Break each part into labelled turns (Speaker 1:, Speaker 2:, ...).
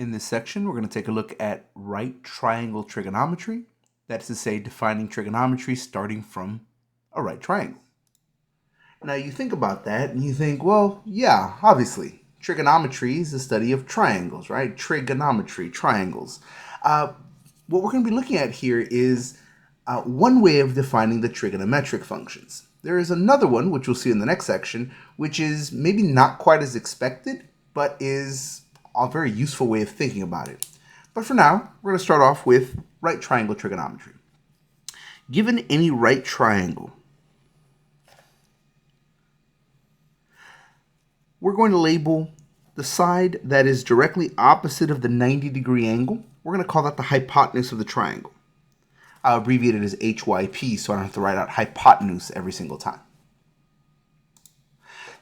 Speaker 1: In this section, we're going to take a look at right triangle trigonometry. That is to say, defining trigonometry starting from a right triangle. Now, you think about that and you think, well, yeah, obviously, trigonometry is the study of triangles, right? Trigonometry, triangles. What we're going to be looking at here is one way of defining the trigonometric functions. There is another one, which we'll see in the next section, which is maybe not quite as expected, but is a very useful way of thinking about it. But for now, we're going to start off with right triangle trigonometry. Given any right triangle, we're going to label the side that is directly opposite of the 90-degree angle. We're going to call that the hypotenuse of the triangle. I'll abbreviate it as HYP so I don't have to write out hypotenuse every single time.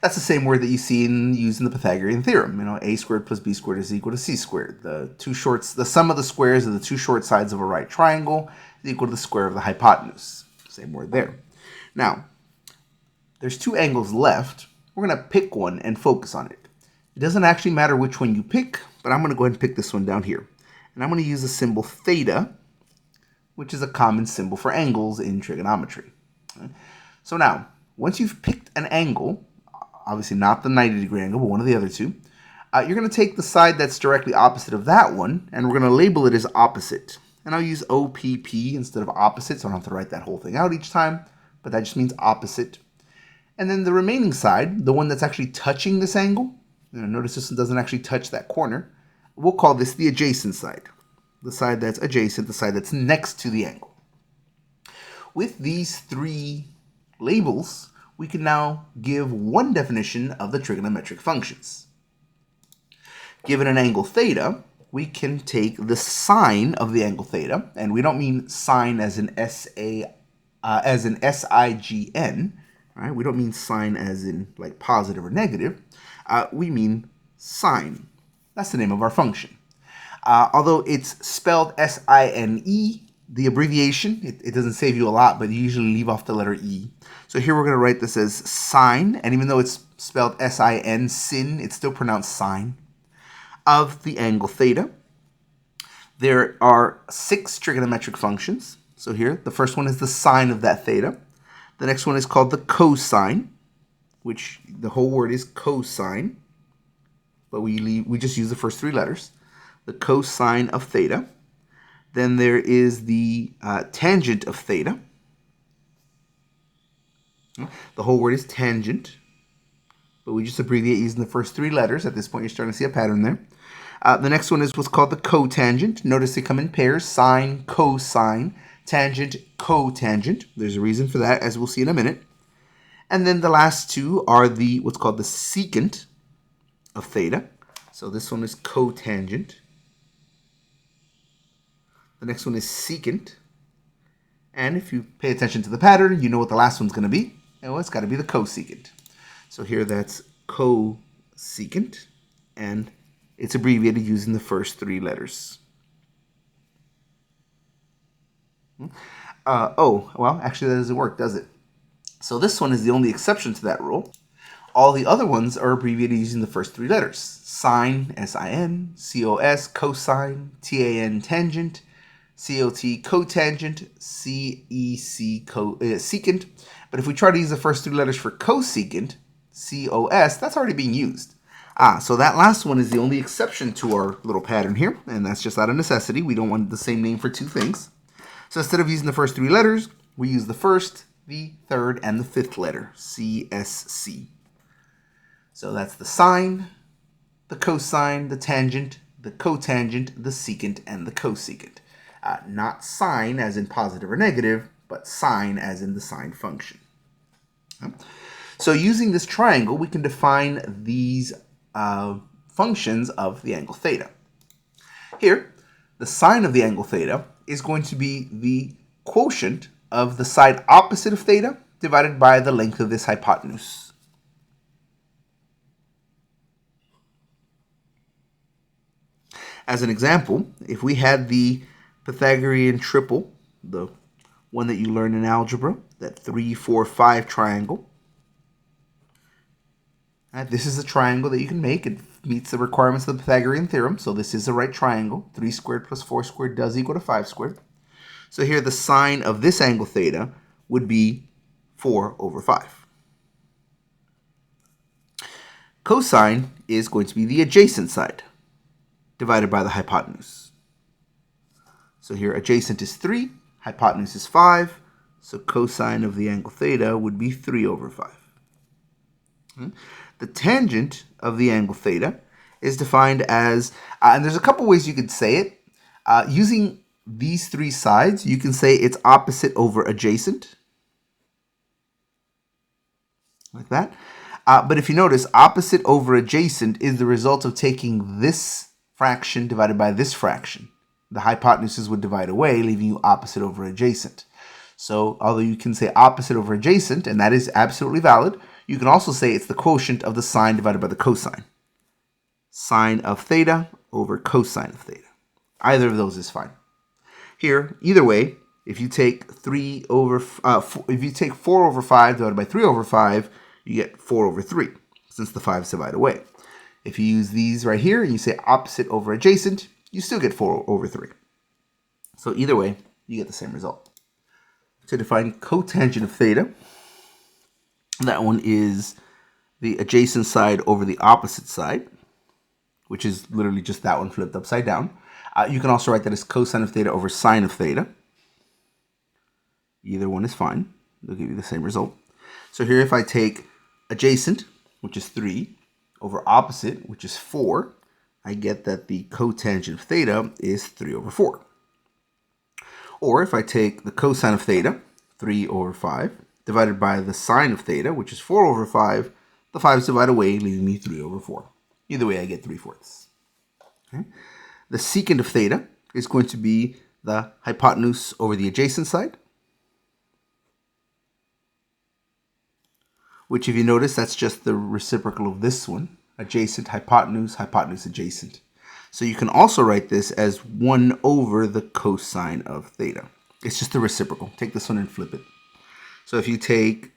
Speaker 1: That's the same word that you see used in the Pythagorean theorem. You know, a squared plus b squared is equal to c squared. The sum of the squares of the two short sides of a right triangle is equal to the square of the hypotenuse. Same word there. Now, there's two angles left. We're going to pick one and focus on it. It doesn't actually matter which one you pick, but I'm going to go ahead and pick this one down here. And I'm going to use the symbol theta, which is a common symbol for angles in trigonometry. Okay? So now, once you've picked an angle, obviously not the 90-degree angle, but one of the other two, you're going to take the side that's directly opposite of that one, and we're going to label it as opposite. And I'll use OPP instead of opposite, so I don't have to write that whole thing out each time, but that just means opposite. And then the remaining side, the one that's actually touching this angle, notice this one doesn't actually touch that corner, we'll call this the adjacent side. The side that's adjacent, the side that's next to the angle. With these three labels, we can now give one definition of the trigonometric functions. Given an angle theta, we can take the sine of the angle theta, and we don't mean sine as in S-I-G-N, right? We don't mean sine as in like positive or negative. We mean sine. That's the name of our function. Although it's spelled S-I-N-E, the abbreviation, it doesn't save you a lot, but you usually leave off the letter E. So here we're going to write this as sine, and even though it's spelled S-I-N, sin, it's still pronounced sine, of the angle theta. There are 6 trigonometric functions. So here, the first one is the sine of that theta. The next one is called the cosine, which the whole word is cosine, but we just use the first 3 letters. The cosine of theta. Then there is the tangent of theta. The whole word is tangent, but we just abbreviate using the first 3 letters. At this point, you're starting to see a pattern there. The next one is what's called the cotangent. Notice they come in pairs: sine, cosine, tangent, cotangent. There's a reason for that, as we'll see in a minute. And then the last 2 are what's called the secant of theta. So this one is cotangent. The next one is secant. And if you pay attention to the pattern, you know what the last one's going to be. And well, it's got to be the cosecant. So here that's cosecant. And it's abbreviated using the first 3 letters. Well, actually that doesn't work, does it? So this one is the only exception to that rule. All the other ones are abbreviated using the first 3 letters. Sine, S-I-N, C-O-S, cosine, T-A-N, tangent, C-O-T, cotangent, C-E-C, secant. But if we try to use the first 3 letters for cosecant, C-O-S, that's already being used. So that last one is the only exception to our little pattern here, and that's just out of necessity. We don't want the same name for 2 things. So instead of using the first 3 letters, we use the first, the third, and the 5th letter, C-S-C. So that's the sine, the cosine, the tangent, the cotangent, the secant, and the cosecant. Not sine as in positive or negative, but sine as in the sine function. So using this triangle, we can define these functions of the angle theta. Here, the sine of the angle theta is going to be the quotient of the side opposite of theta divided by the length of this hypotenuse. As an example, if we had the Pythagorean triple, the one that you learned in algebra, that 3, 4, 5 triangle. This is a triangle that you can make. It meets the requirements of the Pythagorean theorem. So this is a right triangle. 3 squared plus 4 squared does equal to 5 squared. So here the sine of this angle theta would be 4 over 5. Cosine is going to be the adjacent side divided by the hypotenuse. So here adjacent is 3, hypotenuse is 5, so cosine of the angle theta would be 3 over 5. The tangent of the angle theta is defined as, and there's a couple ways you could say it. Using these three sides, you can say it's opposite over adjacent, like that. But if you notice, opposite over adjacent is the result of taking this fraction divided by this fraction. The hypotenuses would divide away, leaving you opposite over adjacent. So although you can say opposite over adjacent, and that is absolutely valid, you can also say it's the quotient of the sine divided by the cosine. Sine of theta over cosine of theta. Either of those is fine. Here, either way, if you take 4 over 5 divided by 3 over 5, you get 4 over 3, since the 5's divide away. If you use these right here and you say opposite over adjacent, you still get 4 over 3. So either way, you get the same result. To define cotangent of theta, that one is the adjacent side over the opposite side, which is literally just that one flipped upside down. You can also write that as cosine of theta over sine of theta. Either one is fine. They'll give you the same result. So here if I take adjacent, which is 3, over opposite, which is 4, I get that the cotangent of theta is 3 over 4. Or if I take the cosine of theta, 3 over 5, divided by the sine of theta, which is 4 over 5, the 5's divide away, leaving me 3 over 4. Either way, I get 3/4. Okay? The secant of theta is going to be the hypotenuse over the adjacent side, which if you notice, that's just the reciprocal of this one. Adjacent, hypotenuse, hypotenuse, adjacent. So you can also write this as 1 over the cosine of theta. It's just the reciprocal. Take this one and flip it. So if you take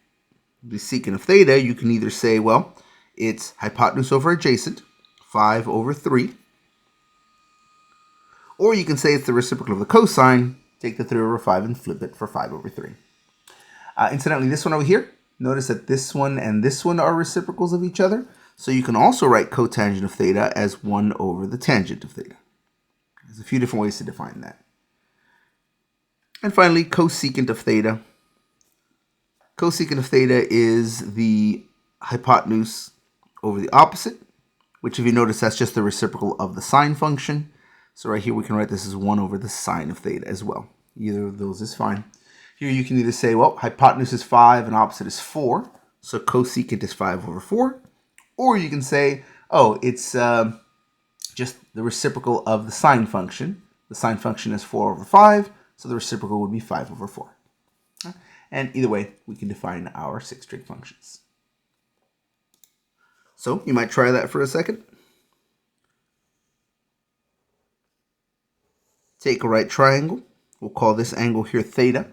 Speaker 1: the secant of theta, you can either say, well, it's hypotenuse over adjacent, 5 over 3. Or you can say it's the reciprocal of the cosine, take the 3 over 5 and flip it for 5 over 3. Incidentally, this one over here, notice that this one and this one are reciprocals of each other. So you can also write cotangent of theta as 1 over the tangent of theta. There's a few different ways to define that. And finally, cosecant of theta. Cosecant of theta is the hypotenuse over the opposite, which if you notice, that's just the reciprocal of the sine function. So right here, we can write this as 1 over the sine of theta as well. Either of those is fine. Here you can either say, well, hypotenuse is 5 and opposite is 4. So cosecant is 5 over 4. Or you can say, oh, it's just the reciprocal of the sine function. The sine function is 4 over 5. So the reciprocal would be 5 over 4. And either way, we can define our 6 trig functions. So you might try that for a second. Take a right triangle. We'll call this angle here theta.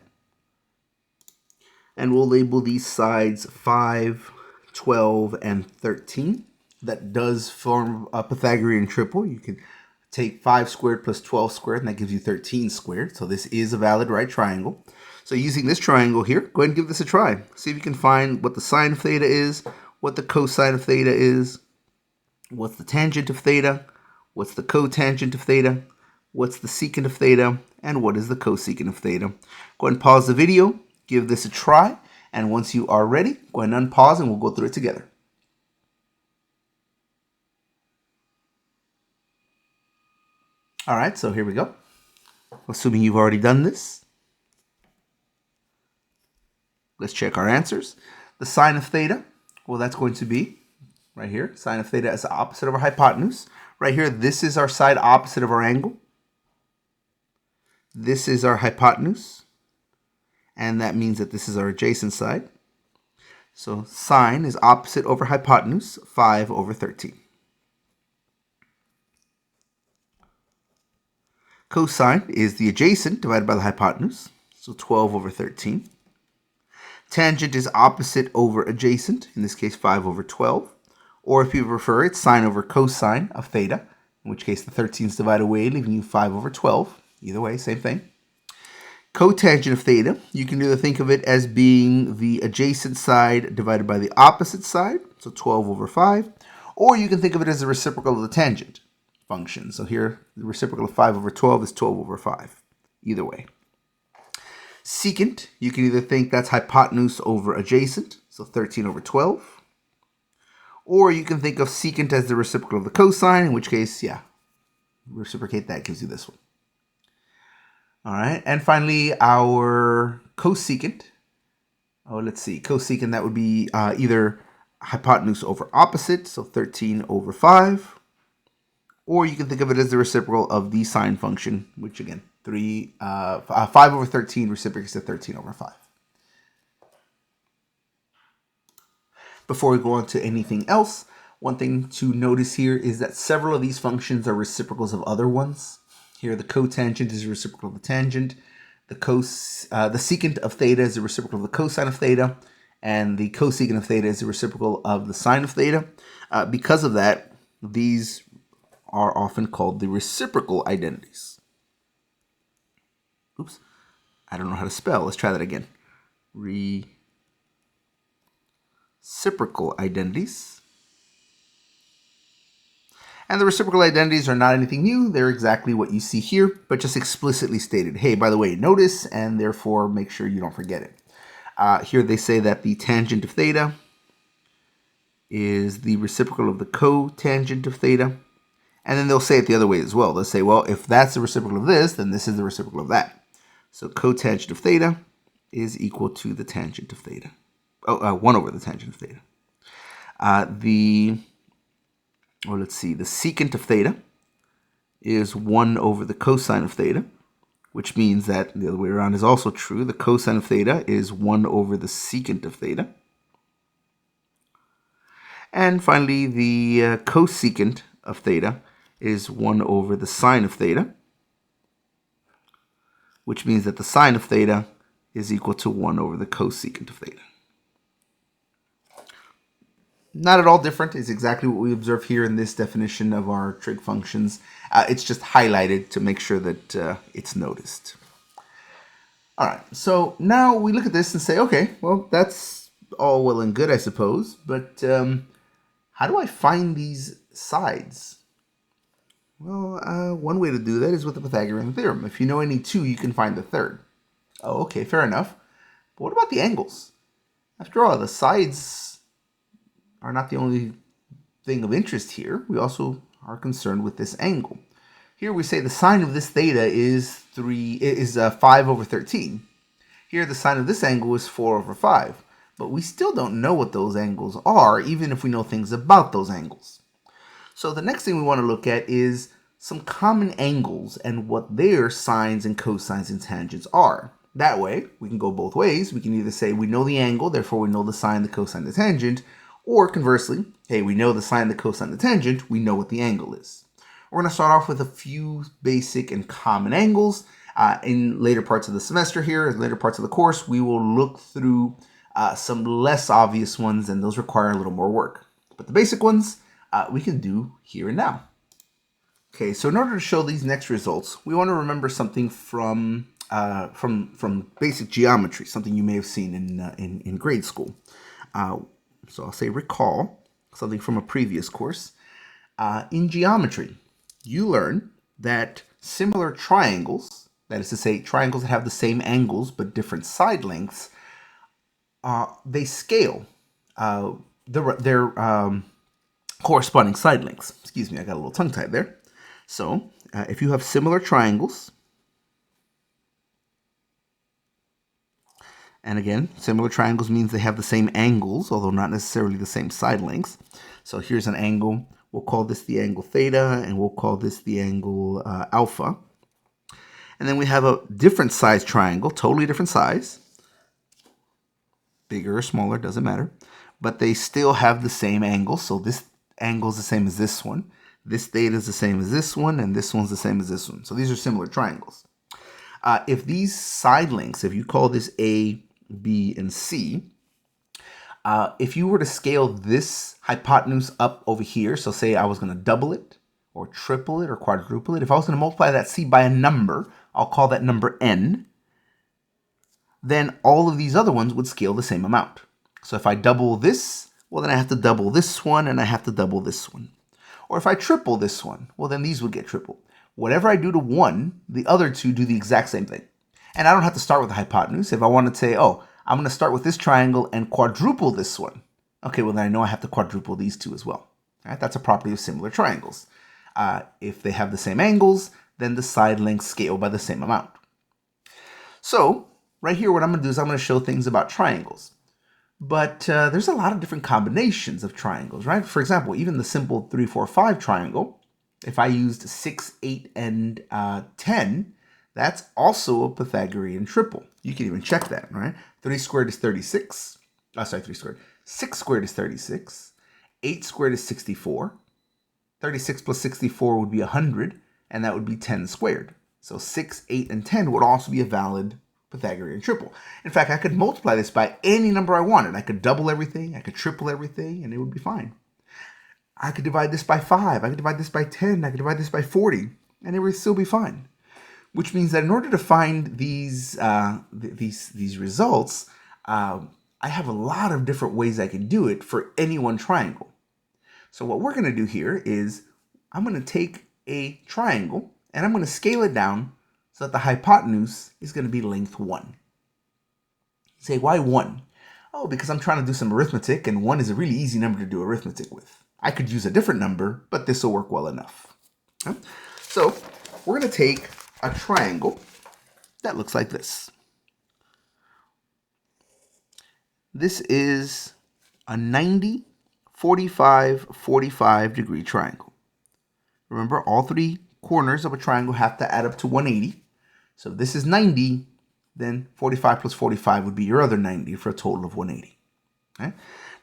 Speaker 1: And we'll label these sides 5, 12, and 13. That does form a Pythagorean triple. You can take 5 squared plus 12 squared, and that gives you 13 squared. So this is a valid right triangle. So using this triangle here, go ahead and give this a try. See if you can find what the sine of theta is, what the cosine of theta is, what's the tangent of theta, what's the cotangent of theta, what's the secant of theta, and what is the cosecant of theta. Go ahead and pause the video, give this a try, and once you are ready, go ahead and unpause and we'll go through it together. All right, so here we go. Assuming you've already done this, let's check our answers. The sine of theta, well, that's going to be right here. Sine of theta is the opposite of our hypotenuse. Right here, this is our side opposite of our angle. This is our hypotenuse. And that means that this is our adjacent side. So sine is opposite over hypotenuse, 5 over 13. Cosine is the adjacent divided by the hypotenuse, so 12 over 13. Tangent is opposite over adjacent, in this case 5 over 12. Or if you prefer, it's sine over cosine of theta, in which case the 13's divide away, leaving you 5 over 12. Either way, same thing. Cotangent of theta, you can either think of it as being the adjacent side divided by the opposite side, so 12 over 5, or you can think of it as the reciprocal of the tangent function. So here, the reciprocal of 5 over 12 is 12 over 5. Either way. Secant, you can either think that's hypotenuse over adjacent, so 13 over 12. Or you can think of secant as the reciprocal of the cosine, in which case, yeah, reciprocate that gives you this one. All right, and finally, our cosecant. Oh, let's see, cosecant, that would be either hypotenuse over opposite, so 13 over 5. Or you can think of it as the reciprocal of the sine function, which again, 5 over 13 reciprocates to 13 over 5. Before we go on to anything else, one thing to notice here is that several of these functions are reciprocals of other ones. Here, the cotangent is a reciprocal of the tangent. The secant of theta is a reciprocal of the cosine of theta. And the cosecant of theta is a reciprocal of the sine of theta. Because of that, these are often called the reciprocal identities. Oops, I don't know how to spell. Let's try that again. Reciprocal identities. And the reciprocal identities are not anything new. They're exactly what you see here, but just explicitly stated. Hey, by the way, notice, and therefore make sure you don't forget it. Here they say that the tangent of theta is the reciprocal of the cotangent of theta. And then they'll say it the other way as well. They'll say, well, if that's the reciprocal of this, then this is the reciprocal of that. So cotangent of theta is equal to the tangent of theta. 1 over the tangent of theta. The secant of theta is 1 over the cosine of theta, which means that the other way around is also true. The cosine of theta is 1 over the secant of theta. And finally, the cosecant of theta is 1 over the sine of theta, which means that the sine of theta is equal to 1 over the cosecant of theta. Not at all different. It's exactly what we observe here in this definition of our trig functions. It's just highlighted to make sure that it's noticed. All right, so now we look at this and say, okay, well, that's all well and good, I suppose, but how do I find these sides? Well, one way to do that is with the Pythagorean theorem. If you know any two, you can find the third. Oh, okay, fair enough. But what about the angles? After all, the sides are not the only thing of interest here. We also are concerned with this angle. Here we say the sine of this theta is 5 over 13. Here the sine of this angle is 4 over 5. But we still don't know what those angles are, even if we know things about those angles. So the next thing we want to look at is some common angles and what their sines and cosines and tangents are. That way, we can go both ways. We can either say we know the angle, therefore we know the sine, the cosine, the tangent, or conversely, hey, we know the sine, the cosine, the tangent, we know what the angle is. We're going to start off with a few basic and common angles. In later parts of the semester here, in later parts of the course, we will look through some less obvious ones, and those require a little more work. But the basic ones we can do here and now. Okay, so in order to show these next results, we want to remember something from basic geometry, something you may have seen in grade school. So I'll say recall something from a previous course. In geometry, you learn that similar triangles, that is to say triangles that have the same angles but different side lengths, they scale their corresponding side lengths. Excuse me, I got a little tongue-tied there. So if you have similar triangles, and again, similar triangles means they have the same angles, although not necessarily the same side lengths. So here's an angle. We'll call this the angle theta, and we'll call this the angle alpha. And then we have a different size triangle, totally different size. Bigger or smaller, doesn't matter. But they still have the same angle. So this angle is the same as this one. This theta is the same as this one, and this one's the same as this one. So these are similar triangles. If these side lengths, if you call this A, B, and C, If you were to scale this hypotenuse up over here, so say I was going to double it, or triple it, or quadruple it, if I was going to multiply that c by a number, I'll call that number n, then all of these other ones would scale the same amount. So if I double this, well, then I have to double this one, and I have to double this one. Or if I triple this one, well, then these would get tripled. Whatever I do to one, the other two do the exact same thing. And I don't have to start with the hypotenuse. If I want to say, oh, I'm going to start with this triangle and quadruple this one. Okay, well, then I know I have to quadruple these two as well. All right, that's a property of similar triangles. If they have the same angles, then the side lengths scale by the same amount. So right here, what I'm going to do is I'm going to show things about triangles. But there's a lot of different combinations of triangles, right? For example, even the simple 3, 4, 5 triangle, if I used 6, 8, and 10, that's also a Pythagorean triple. You can even check that, right? 3 squared is 36. Oh, sorry, 3 squared. 6 squared is 36. 8 squared is 64. 36 plus 64 would be 100, and that would be 10 squared. So 6, 8, and 10 would also be a valid Pythagorean triple. In fact, I could multiply this by any number I wanted. I could double everything, I could triple everything, and it would be fine. I could divide this by 5, I could divide this by 10, I could divide this by 40, and it would still be fine. Which means that in order to find these results, I have a lot of different ways I can do it for any one triangle. So what we're going to do here is I'm going to take a triangle and I'm going to scale it down so that the hypotenuse is going to be length 1. You say, why 1? Oh, because I'm trying to do some arithmetic, and 1 is a really easy number to do arithmetic with. I could use a different number, but this will work well enough. Okay? So we're going to take a triangle that looks like this. This is a 90, 45, 45 degree triangle. Remember, all three corners of a triangle have to add up to 180. So if this is 90, then 45 plus 45 would be your other 90 for a total of 180. Okay?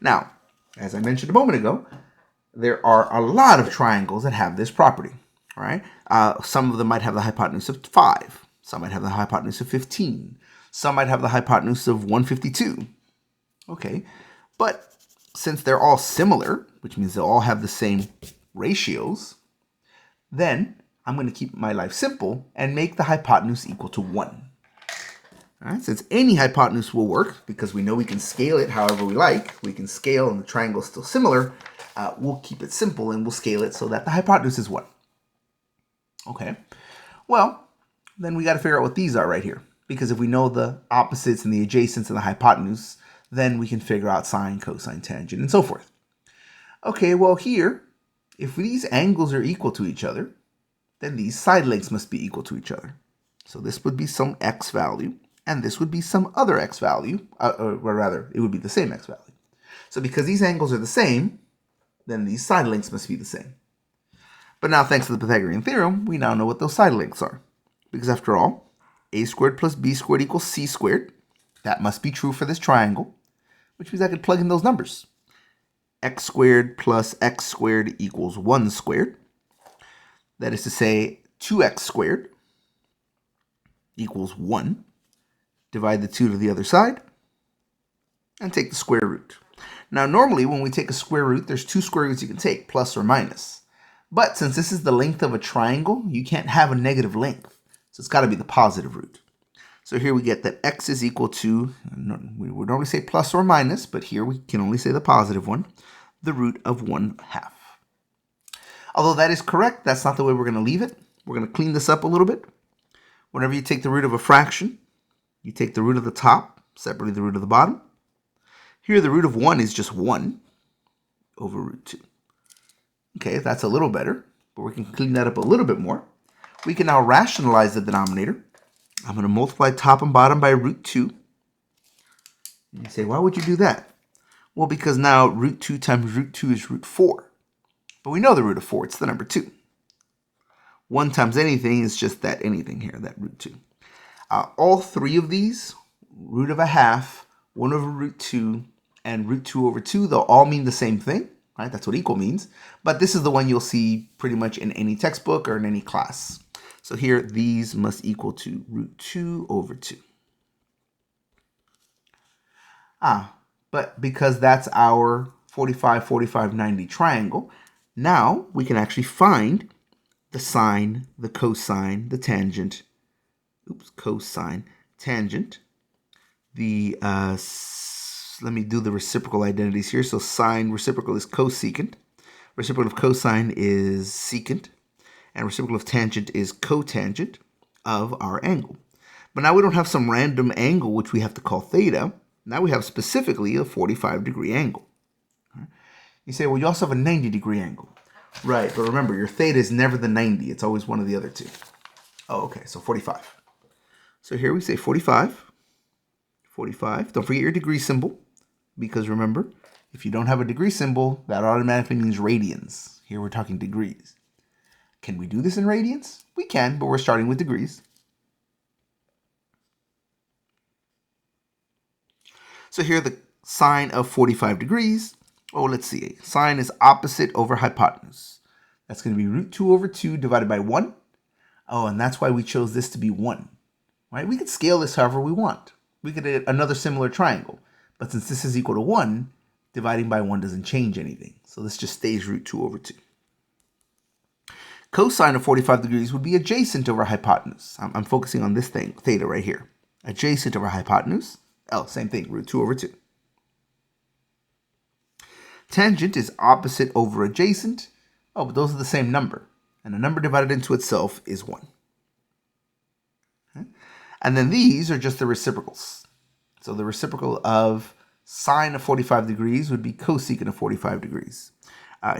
Speaker 1: Now, as I mentioned a moment ago, there are a lot of triangles that have this property. All right? Some of them might have the hypotenuse of 5. Some might have the hypotenuse of 15. Some might have the hypotenuse of 152. Okay, but since they're all similar, which means they'll all have the same ratios, then I'm going to keep my life simple and make the hypotenuse equal to 1. All right, since any hypotenuse will work, because we know we can scale it however we like, we can scale and the triangle is still similar, we'll keep it simple and we'll scale it so that the hypotenuse is 1. Okay, well, then we got to figure out what these are right here. Because if we know the opposites and the adjacents and the hypotenuse, then we can figure out sine, cosine, tangent, and so forth. Okay, well here, if these angles are equal to each other, then these side lengths must be equal to each other. So this would be some x value, and this would be some other x value, or rather, it would be the same x value. So because these angles are the same, then these side lengths must be the same. But now, thanks to the Pythagorean theorem, we now know what those side lengths are. Because after all, a squared plus b squared equals c squared. That must be true for this triangle, which means I could plug in those numbers. X squared plus x squared equals 1 squared. That is to say, 2x squared equals 1. Divide the 2 to the other side and take the square root. Now, normally when we take a square root, there's 2 square roots you can take, plus or minus. But since this is the length of a triangle, you can't have a negative length. So it's got to be the positive root. So here we get that x is equal to, we would normally say plus or minus, but here we can only say the positive one, the root of 1/2. Although that is correct, that's not the way we're going to leave it. We're going to clean this up a little bit. Whenever you take the root of a fraction, you take the root of the top, separately the root of the bottom. Here the root of 1 is just 1 over root 2. Okay, that's a little better, but we can clean that up a little bit more. We can now rationalize the denominator. I'm going to multiply top and bottom by root 2. And you say, why would you do that? Well, because now root 2 times root 2 is root 4. But we know the root of 4, it's the number 2. 1 times anything is just that anything here, that root 2. All three of these, root of 1/2, 1 over root 2, and root 2 over 2, they'll all mean the same thing. Right? That's what equal means. But this is the one you'll see pretty much in any textbook or in any class. So here, these must equal to root 2 over 2. But But because that's our 45, 45, 90 triangle, now we can actually find the sine, the cosine, the tangent, cosine, tangent, the, let me do the reciprocal identities here. So sine reciprocal is cosecant, reciprocal of cosine is secant, and reciprocal of tangent is cotangent of our angle. But now we don't have some random angle which we have to call theta. Now we have specifically a 45-degree angle. You say, well, you also have a 90-degree angle. Right, but remember, your theta is never the 90. It's always one of the other two. Oh, okay, so 45. So here we say 45. 45. Don't forget your degree symbol, because remember, if you don't have a degree symbol, that automatically means radians. Here we're talking degrees. Can we do this in radians? We can, but we're starting with degrees. So here the sine of 45 degrees. Oh, let's see. Sine is opposite over hypotenuse. That's going to be root 2 over 2 divided by 1. Oh, and that's why we chose this to be 1. Right? We could scale this however we want. We could do another similar triangle. But since this is equal to 1, dividing by 1 doesn't change anything. So this just stays root 2 over 2. Cosine of 45 degrees would be adjacent over hypotenuse. I'm focusing on this thing, theta right here. Adjacent over hypotenuse. Oh, same thing, root 2 over 2. Tangent is opposite over adjacent. Oh, but those are the same number. And a number divided into itself is 1. Okay? And then these are just the reciprocals. So the reciprocal of sine of 45 degrees would be cosecant of 45 degrees.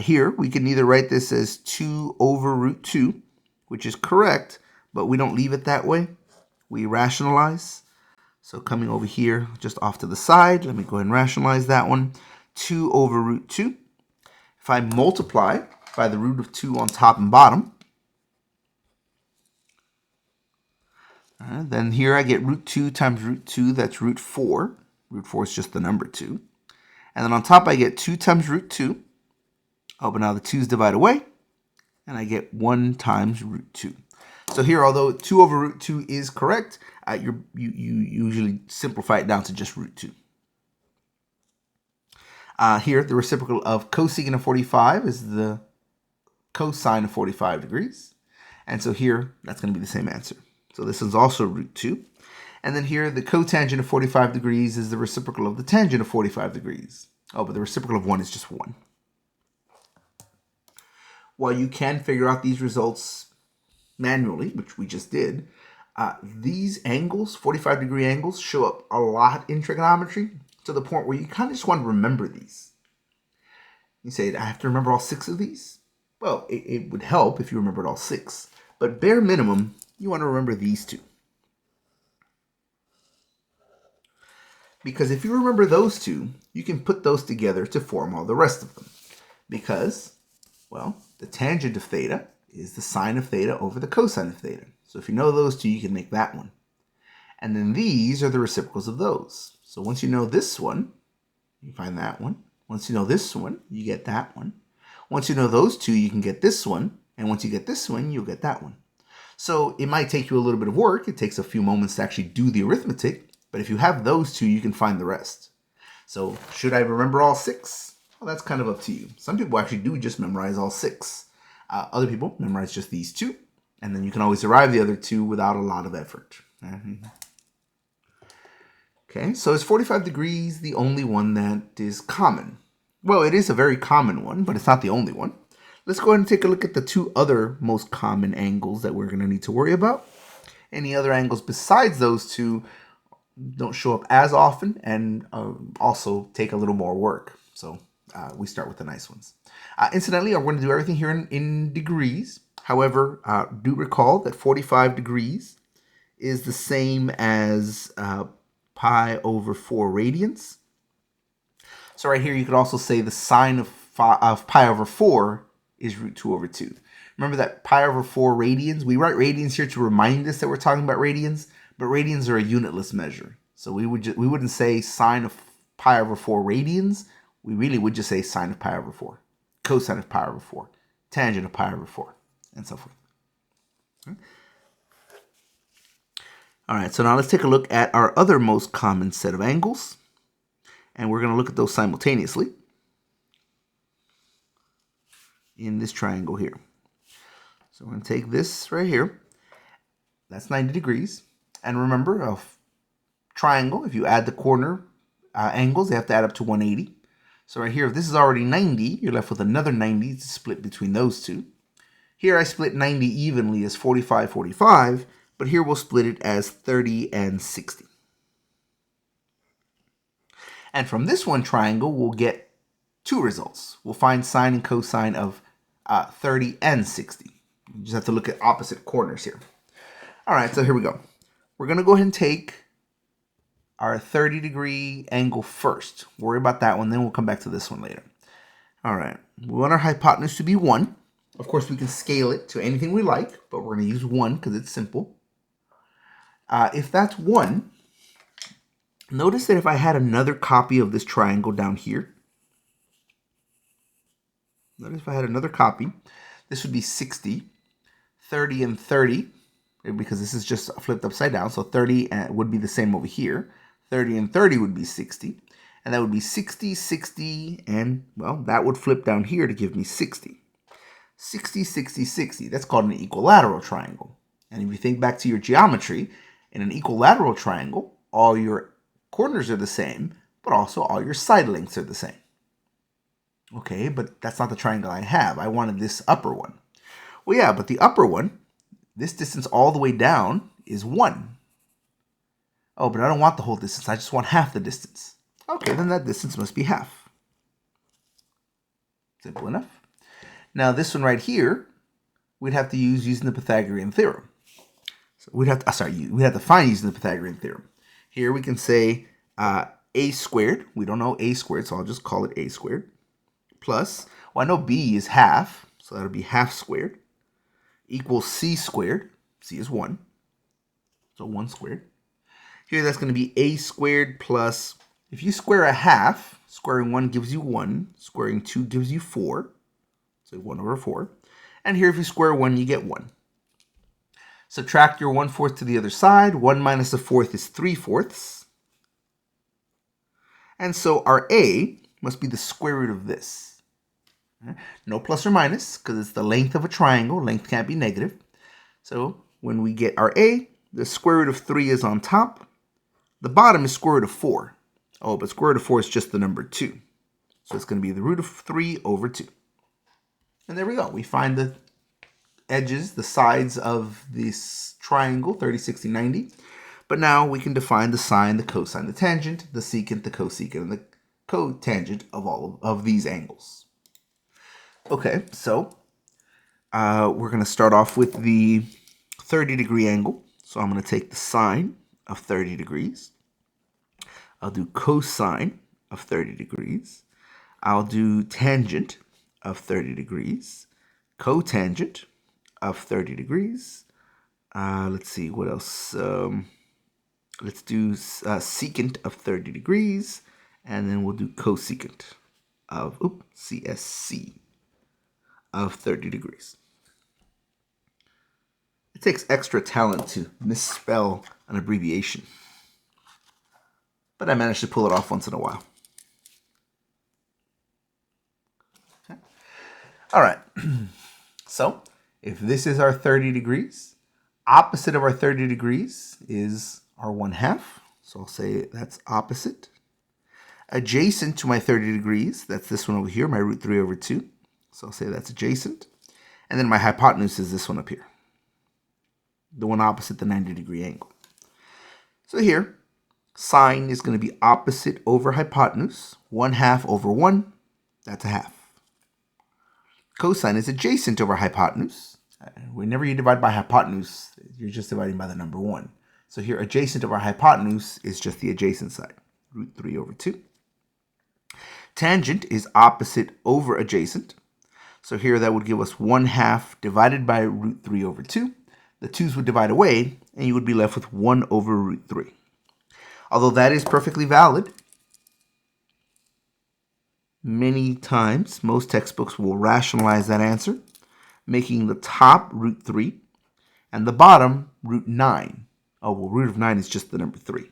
Speaker 1: Here, we can either write this as 2 over root 2, which is correct, but we don't leave it that way. We rationalize. So coming over here, just off to the side, let me go ahead and rationalize that one. 2 over root 2. If I multiply by the root of 2 on top and bottom, then here I get root 2 times root 2, that's root 4. Root 4 is just the number 2. And then on top I get 2 times root 2. Oh, but now the 2's divide away, and I get 1 times root 2. So here, although 2 over root 2 is correct, you usually simplify it down to just root 2. Here, the reciprocal of cosecant of 45 is the cosine of 45 degrees. And so here, that's going to be the same answer. So this is also root 2. And then here, the cotangent of 45 degrees is the reciprocal of the tangent of 45 degrees. Oh, but the reciprocal of 1 is just 1. While you can figure out these results manually, which we just did, these angles, 45-degree angles, show up a lot in trigonometry to the point where you kind of just want to remember these. You say, I have to remember all 6 of these? Well, it would help if you remembered all 6. But bare minimum, you want to remember these 2. Because if you remember those 2, you can put those together to form all the rest of them. Because, well, the tangent of theta is the sine of theta over the cosine of theta. So if you know those 2, you can make that one. And then these are the reciprocals of those. So once you know this one, you find that one. Once you know this one, you get that one. Once you know those 2, you can get this one. And once you get this one, you'll get that one. So it might take you a little bit of work. It takes a few moments to actually do the arithmetic. But if you have those 2, you can find the rest. So should I remember all 6? Well, that's kind of up to you. Some people actually do just memorize all 6. Other people memorize just these 2. And then you can always derive the other 2 without a lot of effort. Okay, so is 45 degrees the only one that is common? Well, it is a very common one, but it's not the only one. Let's go ahead and take a look at the 2 other most common angles that we're going to need to worry about. Any other angles besides those 2 don't show up as often and also take a little more work. So we start with the nice ones. Incidentally, I'm going to do everything here in degrees. However, do recall that 45 degrees is the same as pi over 4 radians. So right here, you could also say the sine of pi over 4 is root 2 over 2. Remember that pi over 4 radians? We write radians here to remind us that we're talking about radians, but radians are a unitless measure. So we wouldn't say sine of pi over 4 radians. We really would just say sine of pi over 4, cosine of pi over 4, tangent of pi over 4, and so forth. Okay. All right, so now let's take a look at our other most common set of angles. And we're going to look at those simultaneously in this triangle here. So we're going to take this right here. That's 90 degrees. And remember, a triangle, if you add the corner angles, they have to add up to 180. So right here, if this is already 90, you're left with another 90 to split between those two. Here I split 90 evenly as 45, 45, but here we'll split it as 30 and 60. And from this one triangle, we'll get two results. We'll find sine and cosine of 30 and 60. You just have to look at opposite corners here. All right, so here we go. We're going to go ahead and take our 30-degree angle first. Worry about that one, then we'll come back to this one later. All right, we want our hypotenuse to be 1. Of course, we can scale it to anything we like, but we're going to use 1 because it's simple. If that's 1, notice that if I had another copy of this triangle down here, notice if I had another copy, this would be 60, 30 and 30, because this is just flipped upside down, so 30 would be the same over here. 30 and 30 would be 60, and that would be 60, 60, and, well, that would flip down here to give me 60. 60, 60, 60. That's called an equilateral triangle. And if you think back to your geometry, in an equilateral triangle, all your corners are the same, but also all your side lengths are the same. Okay, but that's not the triangle I have. I wanted this upper one. Well, yeah, but the upper one, this distance all the way down is 1. Oh, but I don't want the whole distance. I just want half the distance. Okay, then that distance must be half. Simple enough. Now this one right here, we'd have to use using the Pythagorean theorem. So we'd have to find using the Pythagorean theorem. Here we can say a squared. We don't know a squared, so I'll just call it a squared. Plus, well, I know b is half, so that'll be half squared, equals c squared. C is 1, so 1 squared. Here that's going to be a squared plus, if you square a half, squaring 1 gives you 1, squaring 2 gives you 4, so 1 over 4. And here if you square 1, you get 1. Subtract your 1/4 to the other side. 1 minus a fourth is 3/4. And so our a must be the square root of this. No plus or minus, because it's the length of a triangle. Length can't be negative. So when we get our a, the square root of 3 is on top. The bottom is square root of 4. Oh, but square root of 4 is just the number 2. So it's going to be the root of 3 over 2. And there we go. We find the edges, the sides of this triangle, 30, 60, 90. But now we can define the sine, the cosine, the tangent, the secant, the cosecant, and the cotangent of all of these angles. Okay, so we're going to start off with the 30-degree angle. So I'm going to take the sine of 30 degrees. I'll do cosine of 30 degrees. I'll do tangent of 30 degrees. Cotangent of 30 degrees. Let's see, what else? Let's do secant of 30 degrees. And then we'll do cosecant of, CSC of 30 degrees. It takes extra talent to misspell an abbreviation, but I managed to pull it off once in a while. Okay. All right, so if this is our 30 degrees, opposite of our 30 degrees is our 1/2. So I'll say that's opposite. Adjacent to my 30 degrees, that's this one over here, my root 3 over 2. So I'll say that's adjacent. And then my hypotenuse is this one up here, the one opposite the 90-degree angle. So here, sine is going to be opposite over hypotenuse. 1/2 over 1, that's a half. Cosine is adjacent over hypotenuse. Whenever you divide by hypotenuse, you're just dividing by the number 1. So here, adjacent over hypotenuse is just the adjacent side, root 3 over 2. Tangent is opposite over adjacent. So here that would give us 1/2 divided by root 3 over 2. The 2's would divide away, and you would be left with 1 over root 3. Although that is perfectly valid, many times, most textbooks will rationalize that answer, making the top root 3 and the bottom root 9. Oh, well, root of 9 is just the number 3.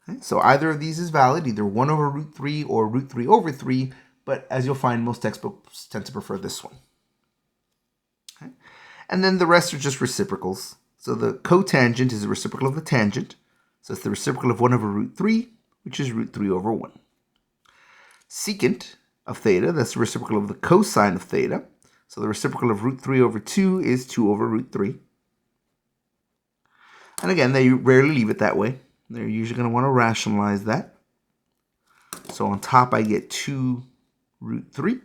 Speaker 1: Okay? So either of these is valid, either 1 over root 3 or root 3 over 3, but as you'll find, most textbooks tend to prefer this one. Okay? And then the rest are just reciprocals. So the cotangent is the reciprocal of the tangent. So it's the reciprocal of 1 over root 3, which is root 3 over 1. Secant of theta, that's the reciprocal of the cosine of theta. So the reciprocal of root 3 over 2 is 2 over root 3. And again, they rarely leave it that way. They're usually going to want to rationalize that. So on top, I get 2 root 3.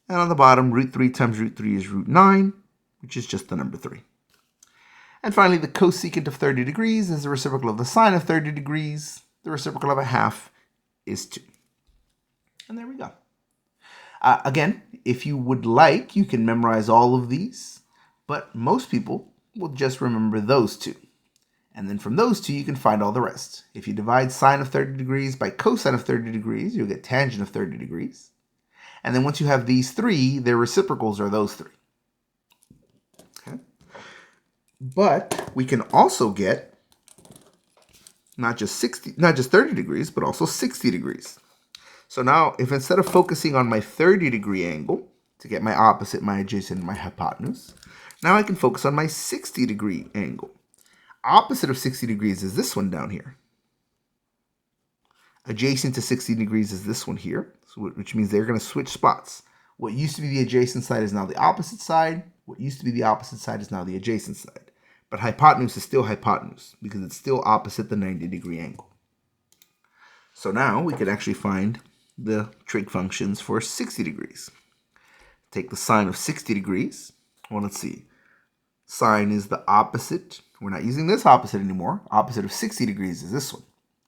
Speaker 1: And on the bottom, root 3 times root 3 is root 9, which is just the number 3. And finally, the cosecant of 30 degrees is the reciprocal of the sine of 30 degrees. The reciprocal of a half is 2. And there we go. Again, if you would like, you can memorize all of these, but most people will just remember those two. And then from those two, you can find all the rest. If you divide sine of 30 degrees by cosine of 30 degrees, you'll get tangent of 30 degrees. And then once you have these three, their reciprocals are those three. Okay. But we can also get not just 30 degrees, but also 60 degrees. So now, if instead of focusing on my 30-degree angle to get my opposite, my adjacent, and my hypotenuse, now I can focus on my 60-degree angle. Opposite of 60 degrees is this one down here. Adjacent to 60 degrees is this one here, which means they're going to switch spots. What used to be the adjacent side is now the opposite side. What used to be the opposite side is now the adjacent side. But hypotenuse is still hypotenuse because it's still opposite the 90-degree angle. So now we could actually find the trig functions for 60 degrees. Take the sine of 60 degrees. Well, let's see. Sine is the opposite. We're not using this opposite anymore. Opposite of 60 degrees is this one.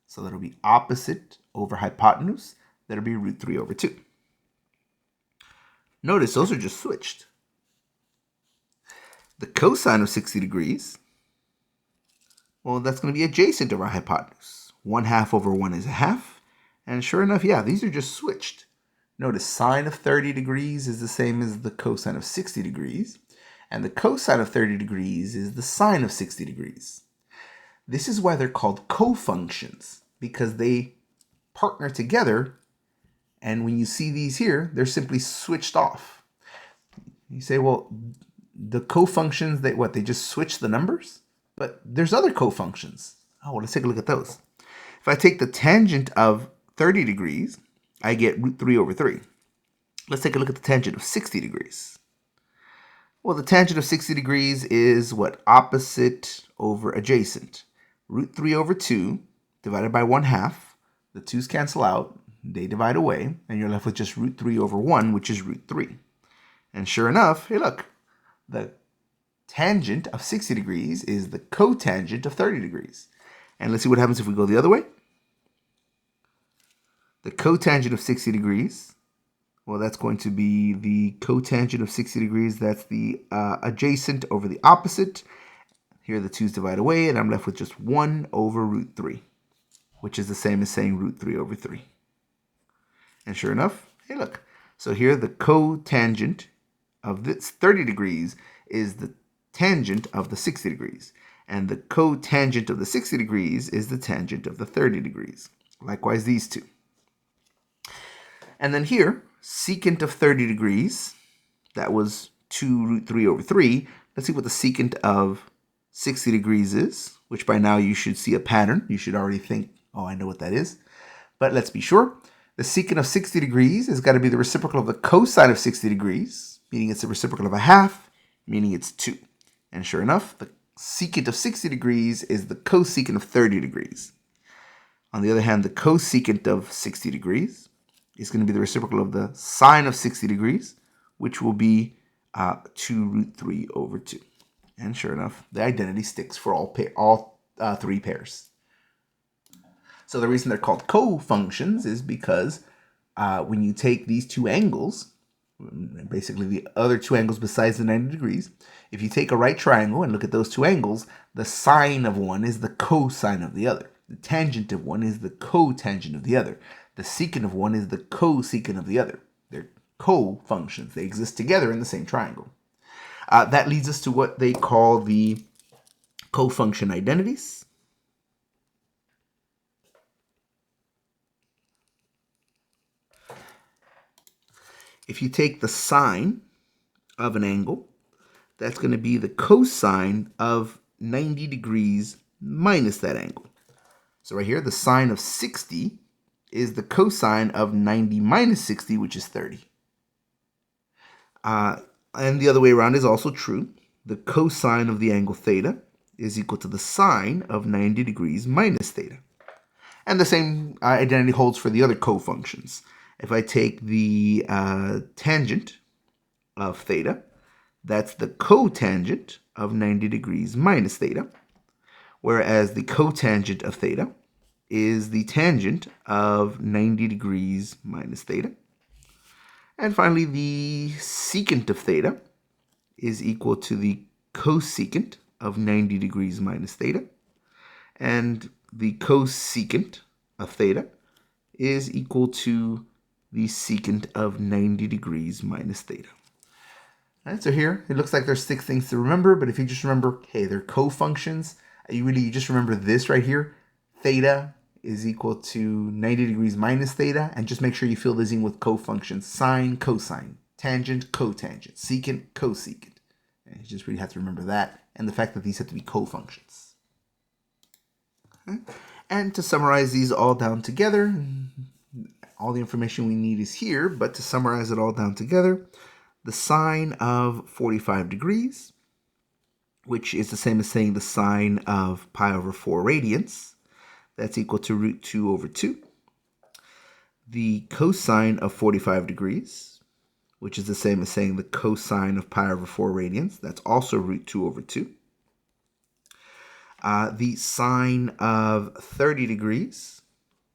Speaker 1: So that'll be opposite over hypotenuse. That'll be root 3 over 2. Notice those are just switched. The cosine of 60 degrees, well, that's going to be adjacent over hypotenuse. 1/2 over 1 is a half. And sure enough, yeah, these are just switched. Notice sine of 30 degrees is the same as the cosine of 60 degrees. And the cosine of 30 degrees is the sine of 60 degrees. This is why they're called cofunctions, because they partner together. And when you see these here, they're simply switched off. You say, well, the cofunctions, they just switch the numbers? But there's other cofunctions. Oh, well, let's take a look at those. If I take the tangent of 30 degrees, I get root 3 over 3. Let's take a look at the tangent of 60 degrees. Well, the tangent of 60 degrees is what? Opposite over adjacent. Root 3 over 2 divided by 1/2. The 2's cancel out. They divide away. And you're left with just root 3 over 1, which is root 3. And sure enough, hey, look. The tangent of 60 degrees is the cotangent of 30 degrees. And let's see what happens if we go the other way. The cotangent of 60 degrees, well, that's going to be the cotangent of 60 degrees. That's the adjacent over the opposite. Here the 2's divide away, and I'm left with just 1 over root 3, which is the same as saying root 3 over 3. And sure enough, hey, look. So here the cotangent of this 30 degrees is the tangent of the 60 degrees. And the cotangent of the 60 degrees is the tangent of the 30 degrees. Likewise, these two. And then here, secant of 30 degrees, that was 2 root 3 over 3. Let's see what the secant of 60 degrees is, which by now you should see a pattern. You should already think, oh, I know what that is. But let's be sure. The secant of 60 degrees has got to be the reciprocal of the cosine of 60 degrees, meaning it's the reciprocal of a half, meaning it's 2. And sure enough, the secant of 60 degrees is the cosecant of 30 degrees. On the other hand, the cosecant of 60 degrees is going to be the reciprocal of the sine of 60 degrees, which will be 2 root 3 over 2. And sure enough, the identity sticks for all three pairs. So the reason they're called cofunctions is because when you take these two angles, basically the other two angles besides the 90 degrees, if you take a right triangle and look at those two angles, the sine of one is the cosine of the other. The tangent of one is the cotangent of the other. The secant of one is the cosecant of the other. They're co-functions. They exist together in the same triangle. That leads us to what they call the cofunction identities. if you take the sine of an angle, that's going to be the cosine of 90 degrees minus that angle. So right here, the sine of 60 is the cosine of 90 minus 60, which is 30. And the other way around is also true. The cosine of the angle theta is equal to the sine of 90 degrees minus theta. And the same identity holds for the other cofunctions. If I take the tangent of theta, that's the cotangent of 90 degrees minus theta, whereas the cotangent of theta is the tangent of 90 degrees minus theta. And finally, the secant of theta is equal to the cosecant of 90 degrees minus theta. And the cosecant of theta is equal to the secant of 90 degrees minus theta. All right, so here, it looks like there's 6 things to remember, but if you just remember, hey, they're cofunctions, you just remember this right here. Theta is equal to 90 degrees minus theta, and just make sure you fill this in with cofunctions. Sine, cosine, tangent, cotangent, secant, cosecant. And you just really have to remember that, and the fact that these have to be cofunctions. Okay. And to summarize these all down together, all the information we need is here, but to summarize it all down together, the sine of 45 degrees, which is the same as saying the sine of pi over 4 radians, that's equal to root 2 over 2. The cosine of 45 degrees, which is the same as saying the cosine of pi over 4 radians, that's also root 2 over 2. The sine of 30 degrees,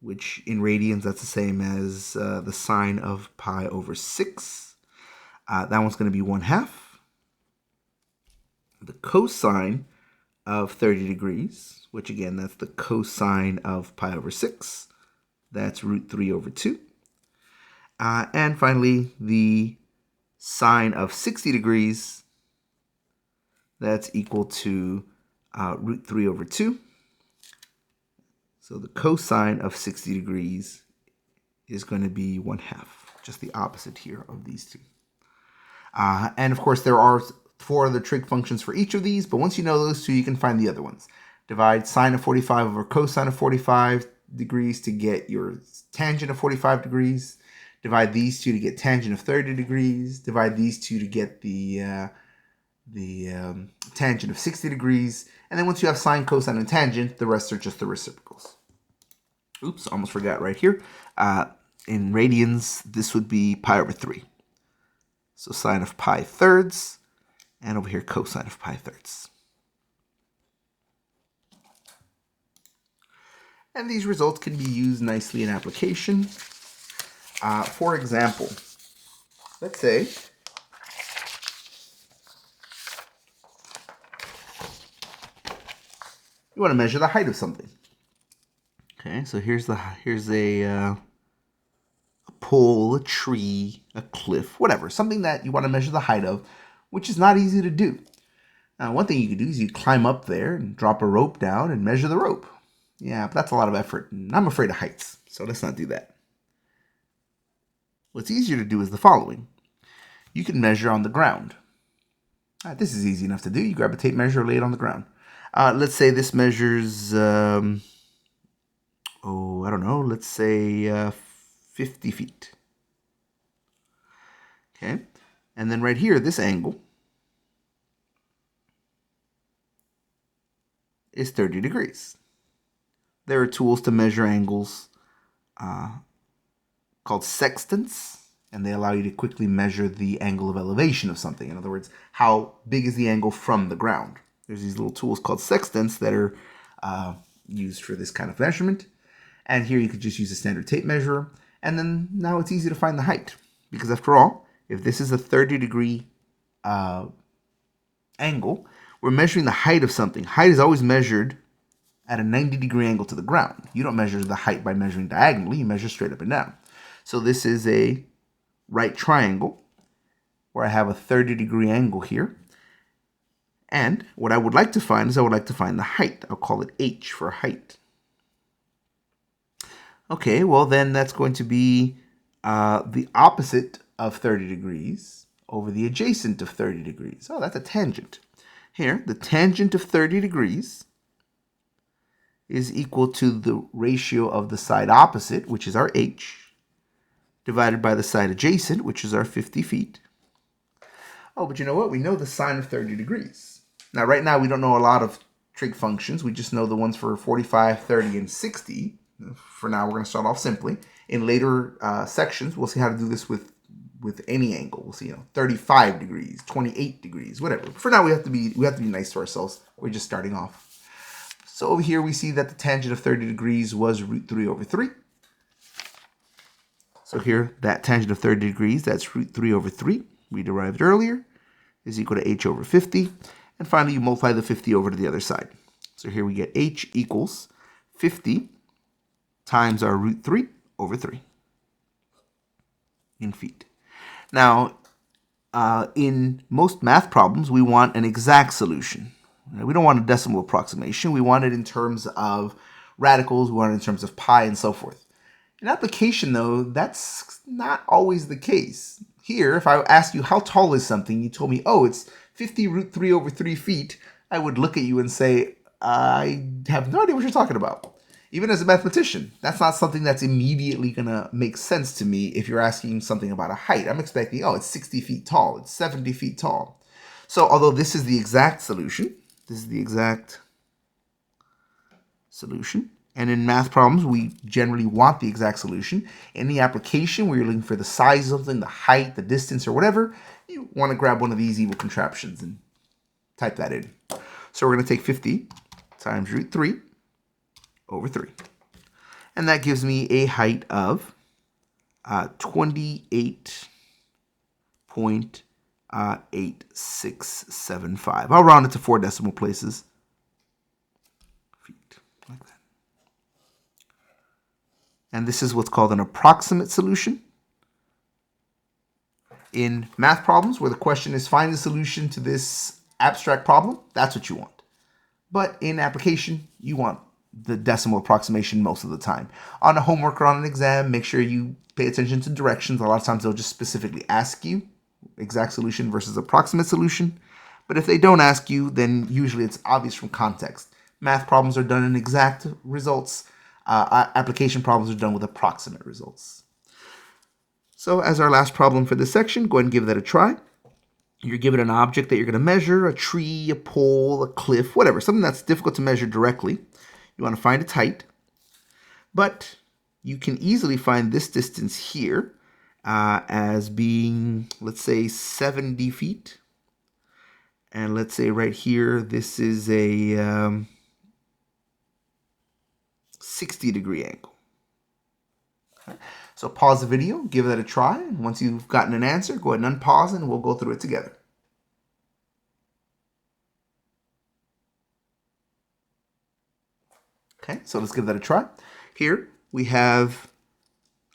Speaker 1: which in radians that's the same as the sine of pi over 6. That one's going to be 1/2. The cosine of 30 degrees, which again, that's the cosine of pi over 6. That's root 3 over 2. And finally, the sine of 60 degrees, that's equal to root 3 over 2. So the cosine of 60 degrees is going to be 1/2, just the opposite here of these two. And of course, there are 4 other trig functions for each of these, but once you know those 2, you can find the other ones. Divide sine of 45 over cosine of 45 degrees to get your tangent of 45 degrees. Divide these 2 to get tangent of 30 degrees. Divide these 2 to get the tangent of 60 degrees. And then once you have sine, cosine, and tangent, the rest are just the reciprocals. Oops, almost forgot right here. In radians, this would be pi over 3. So sine of pi thirds, and over here cosine of pi thirds. And these results can be used nicely in application. For example, let's say you want to measure the height of something. Okay, so here's a pole, a tree, a cliff, whatever, something that you want to measure the height of, which is not easy to do. Now, one thing you could do is you climb up there and drop a rope down and measure the rope. Yeah, but that's a lot of effort, and I'm afraid of heights, so let's not do that. What's easier to do is the following. You can measure on the ground. This is easy enough to do. You grab a tape measure, lay it on the ground. Let's say this measures, I don't know, let's say 50 feet. Okay, and then right here, this angle is 30 degrees. There are tools to measure angles called sextants, and they allow you to quickly measure the angle of elevation of something. In other words, how big is the angle from the ground? There's these little tools called sextants that are used for this kind of measurement. And here you could just use a standard tape measure. And then now it's easy to find the height. Because after all, if this is a 30-degree angle, we're measuring the height of something. Height is always measured at a 90-degree angle to the ground. You don't measure the height by measuring diagonally. You measure straight up and down. So this is a right triangle where I have a 30-degree angle here. And what I would like to find is I would like to find the height. I'll call it h for height. Okay, well then that's going to be the opposite of 30 degrees over the adjacent of 30 degrees. Oh, that's a tangent. Here, the tangent of 30 degrees is equal to the ratio of the side opposite, which is our h, divided by the side adjacent, which is our 50 feet. Oh, but you know what? We know the sine of 30 degrees. Now, right now, we don't know a lot of trig functions. We just know the ones for 45, 30, and 60. For now, we're going to start off simply. In later sections, we'll see how to do this with any angle. We'll see, 35 degrees, 28 degrees, whatever. For now, we have to be nice to ourselves. We're just starting off. So over here, we see that the tangent of 30 degrees was root 3 over 3. So here, that tangent of 30 degrees, that's root 3 over 3, we derived earlier, is equal to h over 50. And finally, you multiply the 50 over to the other side. So here we get h equals 50 times our root 3 over 3 in feet. Now, in most math problems, we want an exact solution. We don't want a decimal approximation. We want it in terms of radicals. We want it in terms of pi and so forth. In application, though, that's not always the case. Here, if I asked you how tall is something, you told me, oh, it's 50 root 3 over 3 feet, I would look at you and say, I have no idea what you're talking about. Even as a mathematician, that's not something that's immediately going to make sense to me if you're asking something about a height. I'm expecting, oh, it's 60 feet tall, it's 70 feet tall. So although this is the exact solution, and in math problems, we generally want the exact solution. In the application, where you're looking for the size of something, the height, the distance, or whatever, you want to grab one of these evil contraptions and type that in. So we're going to take 50 times root 3 over 3. And that gives me a height of 28.8675. I'll round it to 4 decimal places. Feet, like that. And this is what's called an approximate solution. In math problems, where the question is find the solution to this abstract problem, that's what you want. But in application, you want the decimal approximation most of the time. On a homework or on an exam, make sure you pay attention to directions. A lot of times they'll just specifically ask you exact solution versus approximate solution. But if they don't ask you, then usually it's obvious from context. Math problems are done in exact results. Application problems are done with approximate results. So as our last problem for this section, go ahead and give that a try. You're given an object that you're going to measure, a tree, a pole, a cliff, whatever, something that's difficult to measure directly. You want to find its height. But you can easily find this distance here as being, let's say, 70 feet. And let's say right here, this is a 60-degree angle. Okay. So pause the video, give that a try. And once you've gotten an answer, go ahead and unpause and we'll go through it together. Okay, so let's give that a try. Here we have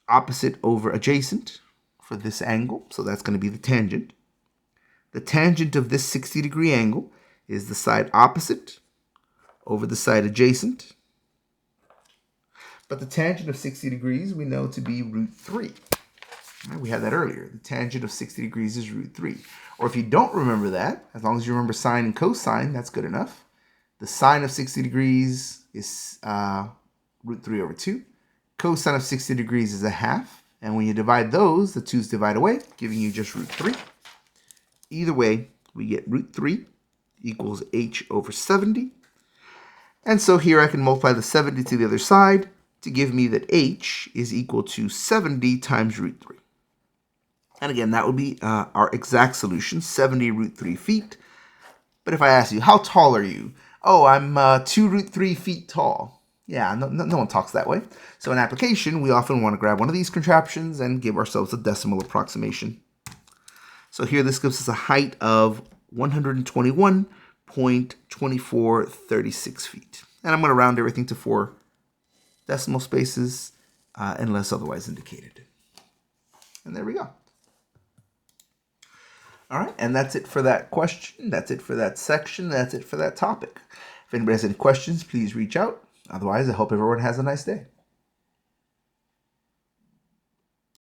Speaker 1: opposite over adjacent for this angle. So that's going to be the tangent. The tangent of this 60-degree angle is the side opposite over the side adjacent. But the tangent of 60 degrees we know to be root 3. Right, we had that earlier. The tangent of 60 degrees is root 3. Or if you don't remember that, as long as you remember sine and cosine, that's good enough. The sine of 60 degrees is root 3 over 2. Cosine of 60 degrees is a half. And when you divide those, the 2's divide away, giving you just root 3. Either way, we get root 3 equals h over 70. And so here I can multiply the 70 to the other side to give me that h is equal to 70 times root 3. And again, that would be our exact solution, 70 root 3 feet. But if I ask you, how tall are you? Oh, I'm 2 root 3 feet tall. Yeah, no one talks that way. So in application, we often want to grab one of these contraptions and give ourselves a decimal approximation. So here this gives us a height of 121.2436 feet. And I'm going to round everything to 4 decimal spaces unless otherwise indicated. And there we go. All right, and that's it for that question. That's it for that section. That's it for that topic. If anybody has any questions, please reach out. Otherwise, I hope everyone has a nice day.